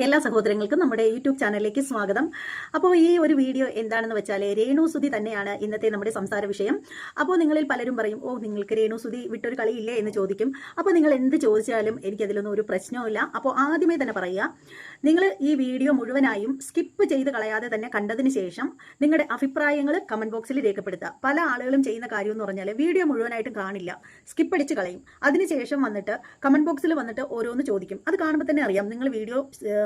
എല്ലാ സഹോദരങ്ങൾക്കും നമ്മുടെ യൂട്യൂബ് ചാനലിലേക്ക് സ്വാഗതം. അപ്പോൾ ഈ ഒരു വീഡിയോ എന്താണെന്ന് വെച്ചാൽ രേണുസുതി തന്നെയാണ് ഇന്നത്തെ നമ്മുടെ സംസാര വിഷയം. അപ്പോൾ നിങ്ങളിൽ പലരും പറയും, നിങ്ങൾക്ക് രേണുസുതി വിട്ടൊരു കളിയില്ലേ എന്ന് ചോദിക്കും. അപ്പോൾ നിങ്ങൾ എന്ത് ചോദിച്ചാലും എനിക്കതിലൊന്നും ഒരു പ്രശ്നവുമില്ല. അപ്പോൾ ആദ്യമേ തന്നെ പറയുക, നിങ്ങൾ ഈ വീഡിയോ മുഴുവനായും സ്കിപ്പ് ചെയ്ത് കളയാതെ തന്നെ കണ്ടതിന് ശേഷം നിങ്ങളുടെ അഭിപ്രായങ്ങൾ കമന്റ് ബോക്സിൽ രേഖപ്പെടുത്തുക. പല ആളുകളും ചെയ്യുന്ന കാര്യം എന്ന് പറഞ്ഞാൽ വീഡിയോ മുഴുവനായിട്ടും കാണില്ല, സ്കിപ്പ് അടിച്ച് കളയും. അതിനുശേഷം വന്നിട്ട് കമന്റ് ബോക്സിൽ വന്നിട്ട് ഓരോന്ന് ചോദിക്കും. അത് കാണുമ്പോൾ തന്നെ അറിയാം നിങ്ങൾ വീഡിയോ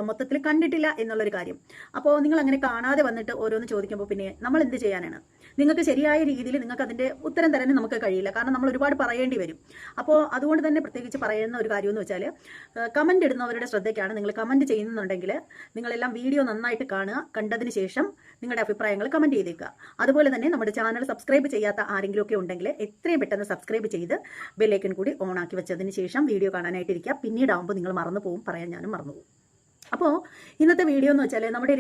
മൊത്തത്തിൽ കണ്ടിട്ടില്ല എന്നുള്ളൊരു കാര്യം. അപ്പോൾ നിങ്ങൾ അങ്ങനെ കാണാതെ വന്നിട്ട് ഓരോന്ന് ചോദിക്കുമ്പോൾ പിന്നെ നമ്മൾ എന്ത് ചെയ്യാനാണ്? നിങ്ങൾക്ക് ശരിയായ രീതിയിൽ നിങ്ങൾക്ക് അതിൻ്റെ ഉത്തരം തരാൻ നമുക്ക് കഴിയില്ല, കാരണം നമ്മൾ ഒരുപാട് പറയേണ്ടി വരും. അപ്പോൾ അതുകൊണ്ട് തന്നെ പ്രത്യേകിച്ച് പറയുന്ന ഒരു കാര്യം എന്ന് വെച്ചാൽ, കമന്റ് ഇടുന്നവരുടെ ശ്രദ്ധയ്ക്കാണ്. നിങ്ങൾ കമന്റ് ചെയ്യുന്നുണ്ടെങ്കിൽ നിങ്ങളെല്ലാം വീഡിയോ നന്നായിട്ട് കാണുക, കണ്ടതിന് ശേഷം നിങ്ങളുടെ അഭിപ്രായങ്ങൾ കമന്റ് ചെയ്തേക്കുക. അതുപോലെ തന്നെ നമ്മുടെ ചാനൽ സബ്സ്ക്രൈബ് ചെയ്യാത്ത ആരെങ്കിലും ഒക്കെ ഉണ്ടെങ്കിൽ എത്രയും പെട്ടെന്ന് സബ്സ്ക്രൈബ് ചെയ്ത് ബെല്ലൈക്കൺ കൂടി ഓൺ ആക്കി വെച്ചതിന് ശേഷം വീഡിയോ കാണാനായിട്ടിരിക്കുക. പിന്നീടാകുമ്പോൾ നിങ്ങൾ മറന്നു പോകും, പറയാൻ ഞാനും മറന്നു പോകും. അപ്പോൾ ഇന്നത്തെ വീഡിയോ എന്ന് വെച്ചാൽ നമ്മുടെ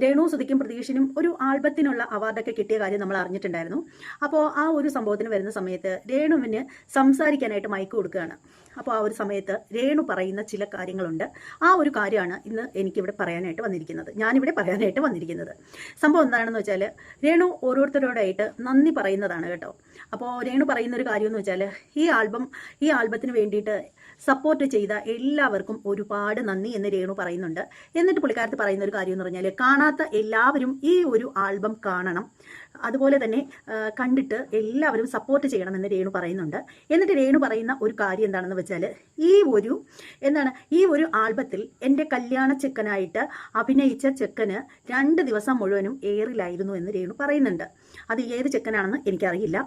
രേണുസുതിക്കും പ്രതീക്ഷിനും ഒരു ആൽബത്തിനുള്ള അവാർഡൊക്കെ കിട്ടിയ കാര്യം നമ്മൾ അറിഞ്ഞിട്ടുണ്ടായിരുന്നു. അപ്പോൾ ആ ഒരു സംഭവത്തിന് വരുന്ന സമയത്ത് രേണുവിന് സംസാരിക്കാനായിട്ട് മൈക്ക് കൊടുക്കുകയാണ്. അപ്പോൾ ആ ഒരു സമയത്ത് രേണു പറയുന്ന ചില കാര്യങ്ങളുണ്ട്. ആ ഒരു കാര്യമാണ് ഇന്ന് ഞാനിവിടെ പറയാനായിട്ട് വന്നിരിക്കുന്നത്. സംഭവം എന്താണെന്ന് വെച്ചാൽ, രേണു ഓരോരുത്തരോടായിട്ട് നന്ദി പറയുന്നതാണ് കേട്ടോ. അപ്പോൾ രേണു പറയുന്ന ഒരു കാര്യം എന്ന് വെച്ചാൽ, ഈ ആൽബത്തിന് വേണ്ടിയിട്ട് സപ്പോർട്ട് ചെയ്ത എല്ലാവർക്കും ഒരുപാട് നന്ദി എന്ന് രേണു പറയുന്നുണ്ട്. എന്നിട്ട് പുള്ളിക്കാരത്ത് പറയുന്ന ഒരു കാര്യം എന്ന് പറഞ്ഞാൽ, കാണാത്ത എല്ലാവരും ഈ ഒരു ആൽബം കാണണം, അതുപോലെ തന്നെ കണ്ടിട്ട് എല്ലാവരും സപ്പോർട്ട് ചെയ്യണമെന്ന് രേണു പറയുന്നുണ്ട്. എന്നിട്ട് രേണു പറയുന്ന ഒരു കാര്യം എന്താണെന്ന് വെച്ചാൽ, ഈ ഒരു ആൽബത്തിൽ എൻ്റെ കല്യാണ ചെക്കനായിട്ട് അഭിനയിച്ച ചെക്കന് 2 ദിവസം മുഴുവനും എയറിലായിരുന്നു എന്ന് രേണു പറയുന്നുണ്ട്. അത് ഏത് ചെക്കനാണെന്ന് എനിക്കറിയില്ല.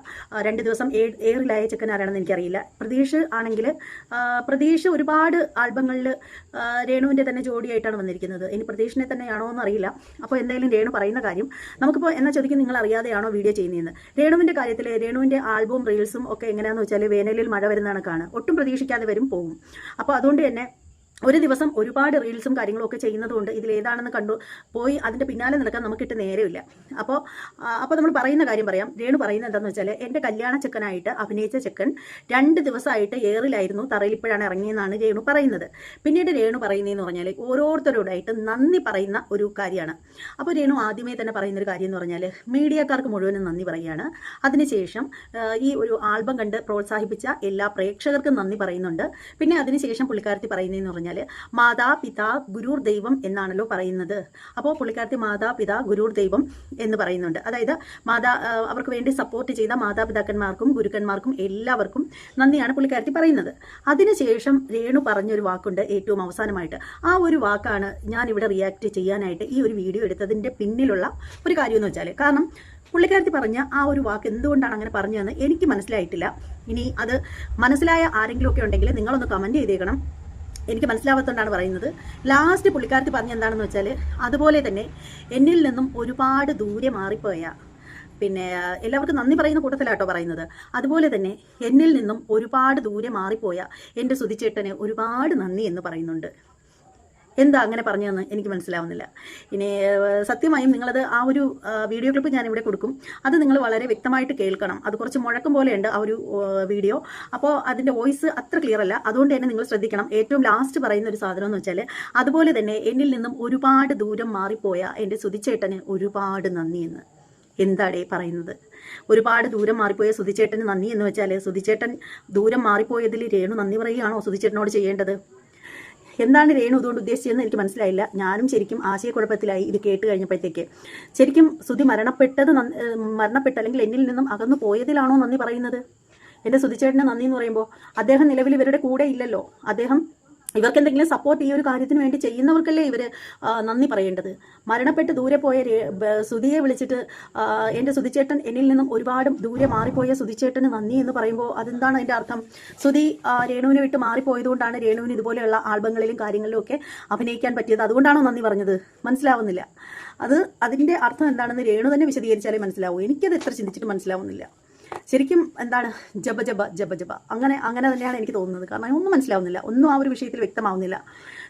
2 ദിവസം എയറിലായ ചെക്കൻ ആരാണെന്ന് എനിക്കറിയില്ല. പ്രതീക്ഷ ഒരുപാട് ആൽബങ്ങളിൽ രേണുവിൻ്റെ തന്നെ ജോഡിയായിട്ടാണ് വന്നിരിക്കുന്നത്. ഇനി പ്രതീക്ഷിനെ തന്നെയാണോ എന്ന് അറിയില്ല. അപ്പോൾ എന്തായാലും രേണു പറയുന്ന കാര്യം നമുക്കിപ്പോൾ എന്നാ ചോദിക്കും, നിങ്ങൾ അറിയാതെയാണോ വീഡിയോ ചെയ്യുന്നതെന്ന്. രേണുവിൻ്റെ കാര്യത്തിൽ രേണുവിൻ്റെ ആൽബവും റീൽസും ഒക്കെ എങ്ങനെയാണെന്ന് വെച്ചാൽ, വേനലിൽ മഴ വരുന്ന കണക്കാണ്. ഒട്ടും പ്രതീക്ഷിക്കാതെ വരും പോകും. അപ്പോൾ അതുകൊണ്ട് തന്നെ ഒരു ദിവസം ഒരുപാട് റീൽസും കാര്യങ്ങളും ഒക്കെ ചെയ്യുന്നതുകൊണ്ട് ഇതിലേതാണെന്ന് പോയി അതിൻ്റെ പിന്നാലെ നടക്കാൻ നമുക്കിട്ട് നേരമില്ല. അപ്പോൾ നമ്മൾ പറയുന്ന കാര്യം പറയാം. രേണു പറയുന്നത് എന്താണെന്ന് വെച്ചാൽ, എൻ്റെ കല്യാണ ചെക്കനായിട്ട് അഭിനയിച്ച ചെക്കൻ 2 ദിവസമായിട്ട് എയറിലായിരുന്നു, തറയിൽ ഇപ്പോഴാണ് ഇറങ്ങിയെന്നാണ് രേണു പറയുന്നത്. പിന്നീട് രേണു പറയുന്നതെന്ന് പറഞ്ഞാൽ, ഓരോരുത്തരോടായിട്ട് നന്ദി പറയുന്ന ഒരു കാര്യമാണ്. അപ്പോൾ രേണു ആദ്യമേ തന്നെ പറയുന്നൊരു കാര്യം എന്ന് പറഞ്ഞാൽ, മീഡിയക്കാർക്ക് മുഴുവനും നന്ദി പറയുകയാണ്. അതിനുശേഷം ഈ ഒരു ആൽബം കണ്ട് പ്രോത്സാഹിപ്പിച്ച എല്ലാ പ്രേക്ഷകർക്കും നന്ദി പറയുന്നുണ്ട്. പിന്നെ അതിനുശേഷം പുള്ളിക്കാരത്തി പറയുന്നതെന്ന് പറഞ്ഞാൽ, മാതാപിതാ ഗുരുർ ദൈവം എന്നാണല്ലോ പറയുന്നത്. അപ്പോൾ പുള്ളിക്കാരത്തി മാതാപിതാ ഗുരുർ ദൈവം എന്ന് പറയുന്നുണ്ട്. അതായത് അവർക്ക് വേണ്ടി സപ്പോർട്ട് ചെയ്ത മാതാപിതാക്കന്മാർക്കും ഗുരുക്കന്മാർക്കും എല്ലാവർക്കും നന്ദിയാണ് പുള്ളിക്കാരത്തി പറയുന്നത്. അതിനുശേഷം രേണു പറഞ്ഞൊരു വാക്കുണ്ട് ഏറ്റവും അവസാനമായിട്ട്. ആ ഒരു വാക്കാണ് ഞാൻ ഇവിടെ റിയാക്ട് ചെയ്യാനായിട്ട് ഈ ഒരു വീഡിയോ എടുത്തതിൻ്റെ പിന്നിലുള്ള ഒരു കാര്യം എന്ന് വെച്ചാൽ, കാരണം പുള്ളിക്കാരത്തി പറഞ്ഞ ആ ഒരു വാക്ക് എന്തുകൊണ്ടാണ് അങ്ങനെ പറഞ്ഞതെന്ന് എനിക്ക് മനസ്സിലായിട്ടില്ല. ഇനി അത് മനസ്സിലായ ആരെങ്കിലും ഒക്കെ ഉണ്ടെങ്കിൽ നിങ്ങളൊന്ന് കമൻറ്റ് ചെയ്തേക്കണം. എനിക്ക് മനസ്സിലാവാത്തതുകൊണ്ടാണ് പറയുന്നത്. ലാസ്റ്റ് പുള്ളിക്കാരത്തി പറഞ്ഞ എന്താണെന്ന് വെച്ചാൽ, അതുപോലെ തന്നെ എന്നിൽ നിന്നും ഒരുപാട് ദൂരെ മാറിപ്പോയ, പിന്നെ എല്ലാവർക്കും നന്ദി പറയുന്ന കൂട്ടത്തിലാട്ടോ പറയുന്നത്, അതുപോലെ തന്നെ എന്നിൽ നിന്നും ഒരുപാട് ദൂരെ മാറിപ്പോയ എൻ്റെ സുധിച്ചേട്ടന് ഒരുപാട് നന്ദി എന്ന് പറയുന്നുണ്ട്. എന്താ അങ്ങനെ പറഞ്ഞതെന്ന് എനിക്ക് മനസ്സിലാവുന്നില്ല. ഇനി സത്യമായും നിങ്ങളത് ആ ഒരു വീഡിയോ ക്ലിപ്പ് ഞാനിവിടെ കൊടുക്കും. അത് നിങ്ങൾ വളരെ വ്യക്തമായിട്ട് കേൾക്കണം. അത് കുറച്ച് മുഴക്കം പോലെയുണ്ട് ആ ഒരു വീഡിയോ. അപ്പോൾ അതിൻ്റെ വോയിസ് അത്ര ക്ലിയർ അല്ല. അതുകൊണ്ട് തന്നെ നിങ്ങൾ ശ്രദ്ധിക്കണം. ഏറ്റവും ലാസ്റ്റ് പറയുന്ന ഒരു സാധനം എന്ന് വെച്ചാൽ, അതുപോലെ തന്നെ എന്നിൽ നിന്നും ഒരുപാട് ദൂരം മാറിപ്പോയ എൻ്റെ സുധിച്ചേട്ടന് ഒരുപാട് നന്ദി എന്ന്. എന്താടേ പറയുന്നത്? ഒരുപാട് ദൂരം മാറിപ്പോയ സുധിച്ചേട്ടന് നന്ദി എന്ന് വെച്ചാൽ, സുധിച്ചേട്ടൻ ദൂരം മാറിപ്പോയതിൽ രേണു നന്ദി പറയുകയാണോ സുധിച്ചേട്ടനോട് ചെയ്യേണ്ടത്? എന്താണ് രേണു ഇതുകൊണ്ട് ഉദ്ദേശിച്ചതെന്ന് എനിക്ക് മനസ്സിലായില്ല. ഞാനും ശരിക്കും ആശയക്കുഴപ്പത്തിലായി ഇത് കേട്ട് കഴിഞ്ഞപ്പോഴത്തേക്ക്. ശരിക്കും സുധി മരണപ്പെട്ട അല്ലെങ്കിൽ എന്നിൽ നിന്നും അകന്നു പോയതിലാണോ നന്ദി പറയുന്നത്? എൻ്റെ സുധിച്ചേട്ടന് നന്ദി എന്ന് പറയുമ്പോൾ അദ്ദേഹം നിലവിൽ ഇവരുടെ കൂടെ ഇല്ലല്ലോ. ഇവർക്ക് എന്തെങ്കിലും സപ്പോർട്ട് ഈ ഒരു കാര്യത്തിന് വേണ്ടി ചെയ്യുന്നവർക്കല്ലേ ഇവർ നന്ദി പറയേണ്ടത്. മരണപ്പെട്ട് ദൂരെ പോയ സുധിയെ വിളിച്ചിട്ട് എൻ്റെ സുധിച്ചേട്ടൻ എന്നിൽ നിന്നും ഒരുപാട് ദൂരെ മാറിപ്പോയ സുധിച്ചേട്ടന് നന്ദി എന്ന് പറയുമ്പോൾ അതെന്താണ് അതിൻ്റെ അർത്ഥം? സുധി രേണുവിനെ വിട്ട് മാറിപ്പോയതുകൊണ്ടാണ് രേണുവിന് ഇതുപോലെയുള്ള ആൽബങ്ങളിലും കാര്യങ്ങളിലും ഒക്കെ അഭിനയിക്കാൻ പറ്റിയത്. അതുകൊണ്ടാണോ നന്ദി പറഞ്ഞത്? മനസ്സിലാവുന്നില്ല. അതിൻ്റെ അർത്ഥം എന്താണെന്ന് രേണു തന്നെ വിശദീകരിച്ചാലേ മനസ്സിലാവൂ. എനിക്കത് എത്ര ചിന്തിച്ചിട്ട് മനസ്സിലാവുന്നില്ല. ശരിക്കും എന്താണ് ജപ അങ്ങനെ തന്നെയാണ് എനിക്ക് തോന്നുന്നത്. കാരണം ഒന്നും മനസ്സിലാവുന്നില്ല, ഒന്നും ആ ഒരു വിഷയത്തിൽ വ്യക്തമാവുന്നില്ല.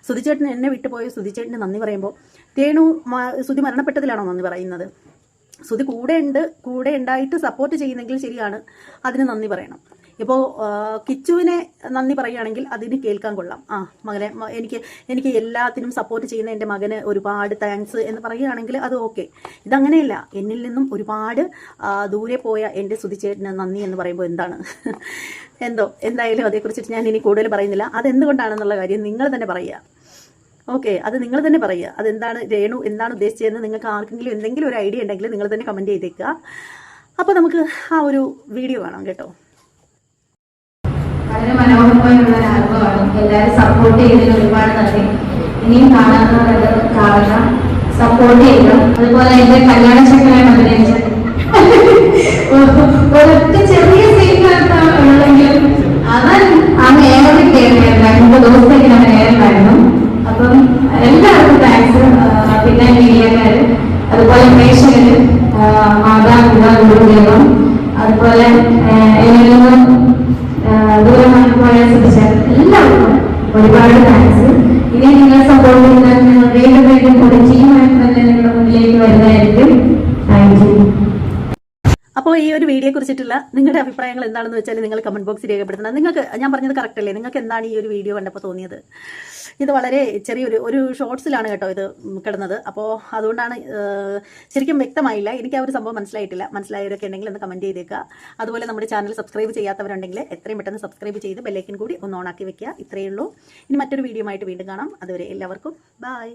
സുധിച്ചേട്ടൻ എന്നെ വിട്ടുപോയ സുധിച്ചേട്ടന് നന്ദി പറയുമ്പോൾ സുധി മരണപ്പെട്ടതിലാണോ നന്ദി പറയുന്നത്? സുധി കൂടെ ഉണ്ടായിട്ട് സപ്പോർട്ട് ചെയ്യുന്നെങ്കിൽ ശരിയാണ്, അതിന് നന്ദി പറയണം. ഇപ്പോൾ കിച്ചുവിനെ നന്ദി പറയുകയാണെങ്കിൽ അതിന് കേൾക്കാൻ കൊള്ളാം. മകനെ എനിക്ക് എല്ലാത്തിനും സപ്പോർട്ട് ചെയ്യുന്ന എൻ്റെ മകന് ഒരുപാട് താങ്ക്സ് എന്ന് പറയുകയാണെങ്കിൽ അത് ഓക്കെ. ഇതങ്ങനെയല്ല. എന്നിൽ നിന്നും ഒരുപാട് ദൂരെ പോയ എൻ്റെ സുധിച്ചേട്ടന് നന്ദി എന്ന് പറയുമ്പോൾ എന്താണ് എന്തായാലും അതേക്കുറിച്ചിട്ട് ഞാൻ ഇനി കൂടുതൽ പറയുന്നില്ല. അതെന്തുകൊണ്ടാണെന്നുള്ള കാര്യം നിങ്ങൾ തന്നെ പറയുക. ഓക്കെ, അത് നിങ്ങൾ തന്നെ പറയുക. അതെന്താണ് രേണു എന്താണ് ഉദ്ദേശിച്ചതെന്ന് നിങ്ങൾക്ക് ആർക്കെങ്കിലും എന്തെങ്കിലും ഒരു ഐഡിയ ഉണ്ടെങ്കിൽ നിങ്ങൾ തന്നെ കമൻറ്റ് ചെയ്തേക്കുക. അപ്പോൾ നമുക്ക് ആ ഒരു വീഡിയോ കാണാം കേട്ടോ. വളരെ മനോഹരമായുള്ള ഒരു അനുഭവമാണ്. എല്ലാവരും സപ്പോർട്ട് ചെയ്തതിന് ഒരുപാട് നന്ദി. ഇനിയും കാണാൻ സപ്പോർട്ട് ചെയ്യുക. അതുപോലെ എന്റെ കല്യാണ ചക്കനായി അഭിനയിച്ച ഒരൊറ്റ ചെറിയ സീനിലെങ്കിലും അവൻ അന്ന് ഏറെ കയറിയായിരുന്നു. 2 ദിവസത്തേക്ക് ഞാൻ ഏറിലായിരുന്നു. അപ്പം എല്ലാവർക്കും താങ്ക്സ്. പിന്നെ മീഡിയക്കാര്, അതുപോലെ പ്രേക്ഷകര്, മാതാപിതാ ഗുരുദേവം, അതുപോലെ എന്നിൽ നിന്നും ദൂരമായി പോയ സുധിച്ചേട്ടൻ, എല്ലാവർക്കും ഒരുപാട് താങ്ക്സ്. ഇനി നിങ്ങളെ സപ്പോർട്ട് ചെയ്താൽ നിങ്ങൾ വീണ്ടും ഒരു ടീമായിട്ട് തന്നെ നിങ്ങളുടെ മുന്നിലേക്ക് വരുന്നതായിരിക്കും. Thank you. അപ്പോൾ ഈ ഒരു വീഡിയോയെ കുറിച്ചിട്ടുള്ള നിങ്ങളുടെ അഭിപ്രായങ്ങൾ എന്താണെന്ന് വെച്ചാൽ നിങ്ങൾ കമൻറ്റ് ബോക്സിൽ രേഖപ്പെടുത്തണം. നിങ്ങൾക്ക് ഞാൻ പറഞ്ഞത് കറക്റ്റ് അല്ലേ? നിങ്ങൾക്ക് എന്താണ് ഈ ഒരു വീഡിയോ കണ്ടപ്പോൾ തോന്നിയത്? ഇത് വളരെ ചെറിയൊരു ഷോർട്സിലാണ് കേട്ടോ ഇത് കിടന്നത്. അപ്പോൾ അതുകൊണ്ടാണ് ശരിക്കും വ്യക്തമായില്ല. എനിക്ക് ആ ഒരു സംഭവം മനസ്സിലായിട്ടില്ല. മനസ്സിലായവരൊക്കെ ഉണ്ടെങ്കിൽ ഒന്ന് കമൻറ്റ് ചെയ്തേക്കുക. അതുപോലെ നമ്മുടെ ചാനൽ സബ്സ്ക്രൈബ് ചെയ്യാത്തവരുണ്ടെങ്കിൽ എത്രയും പെട്ടെന്ന് സബ്സ്ക്രൈബ് ചെയ്ത് ബെല്ലൈക്കൻ കൂടി ഒന്ന് ഓണാക്കി വെക്കുക. ഇത്രയേ ഉള്ളൂ. ഇനി മറ്റൊരു വീഡിയോ ആയിട്ട് വീണ്ടും കാണാം. അതുവരെ എല്ലാവർക്കും ബൈ.